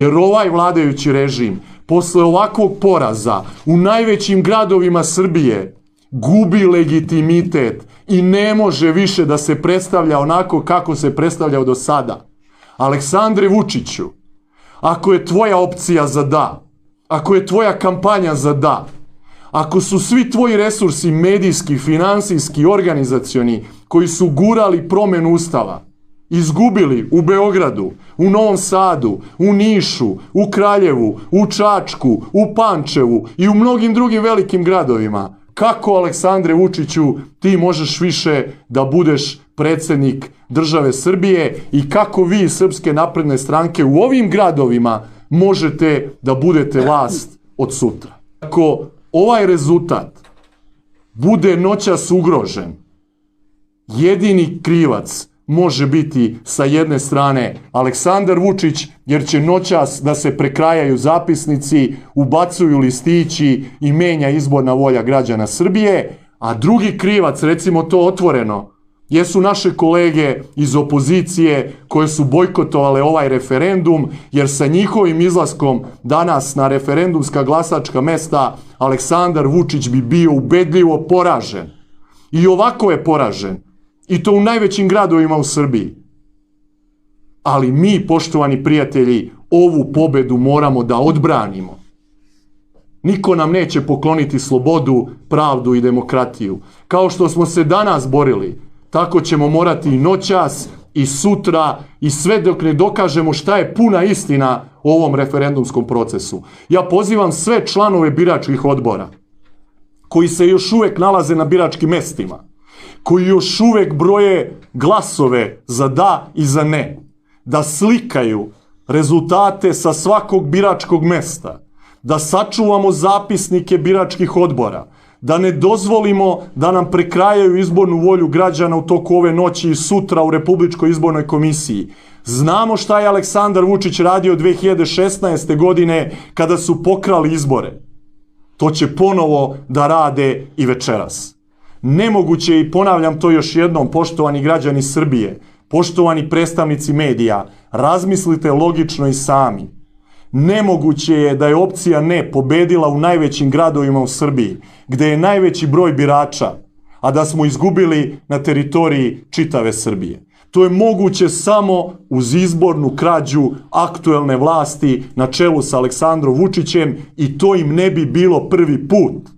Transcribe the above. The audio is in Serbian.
Jer ovaj vladajući režim, posle ovakvog poraza u najvećim gradovima Srbije, gubi legitimitet i ne može više da se predstavlja onako kako se predstavljao do sada. Aleksandre Vučiću, ako je tvoja opcija za da, ako je tvoja kampanja za da, ako su svi tvoji resursi medijski, finansijski, organizacioni koji su gurali promenu Ustava, izgubili u Beogradu, u Novom Sadu, u Nišu, u Kraljevu, u Čačku, u Pančevu i u mnogim drugim velikim gradovima, kako, Aleksandre Vučiću, ti možeš više da budeš predsednik države Srbije i kako vi iz Srpske napredne stranke u ovim gradovima možete da budete vlast od sutra. Ako ovaj rezultat bude noćas ugrožen, jedini krivac može biti sa jedne strane Aleksandar Vučić, jer će noćas da se prekrajaju zapisnici, ubacuju listići i menja izborna volja građana Srbije, a drugi krivac, recimo to otvoreno, jesu naše kolege iz opozicije koje su bojkotovale ovaj referendum, jer sa njihovim izlaskom danas na referendumska glasačka mesta Aleksandar Vučić bi bio ubedljivo poražen. I ovako je poražen. I to u najvećim gradovima u Srbiji. Ali mi, poštovani prijatelji, ovu pobedu moramo da odbranimo. Niko nam neće pokloniti slobodu, pravdu i demokratiju. Kao što smo se danas borili, tako ćemo morati i noćas, i sutra, i sve dok ne dokažemo šta je puna istina o ovom referendumskom procesu. Ja pozivam sve članove biračkih odbora, koji se još uvek nalaze na biračkim mestima, koji još uvek broje glasove za da i za ne, da slikaju rezultate sa svakog biračkog mesta, da sačuvamo zapisnike biračkih odbora, da ne dozvolimo da nam prekrajaju izbornu volju građana u toku ove noći i sutra u Republičkoj izbornoj komisiji. Znamo šta je Aleksandar Vučić radio 2016. godine kada su pokrali izbore. To će ponovo da rade i večeras. Nemoguće je, i ponavljam to još jednom, poštovani građani Srbije, poštovani predstavnici medija, razmislite logično i sami. Nemoguće je da je opcija ne pobedila u najvećim gradovima u Srbiji, gde je najveći broj birača, a da smo izgubili na teritoriji čitave Srbije. To je moguće samo uz izbornu krađu aktuelne vlasti na čelu sa Aleksandrom Vučićem i to im ne bi bilo prvi put.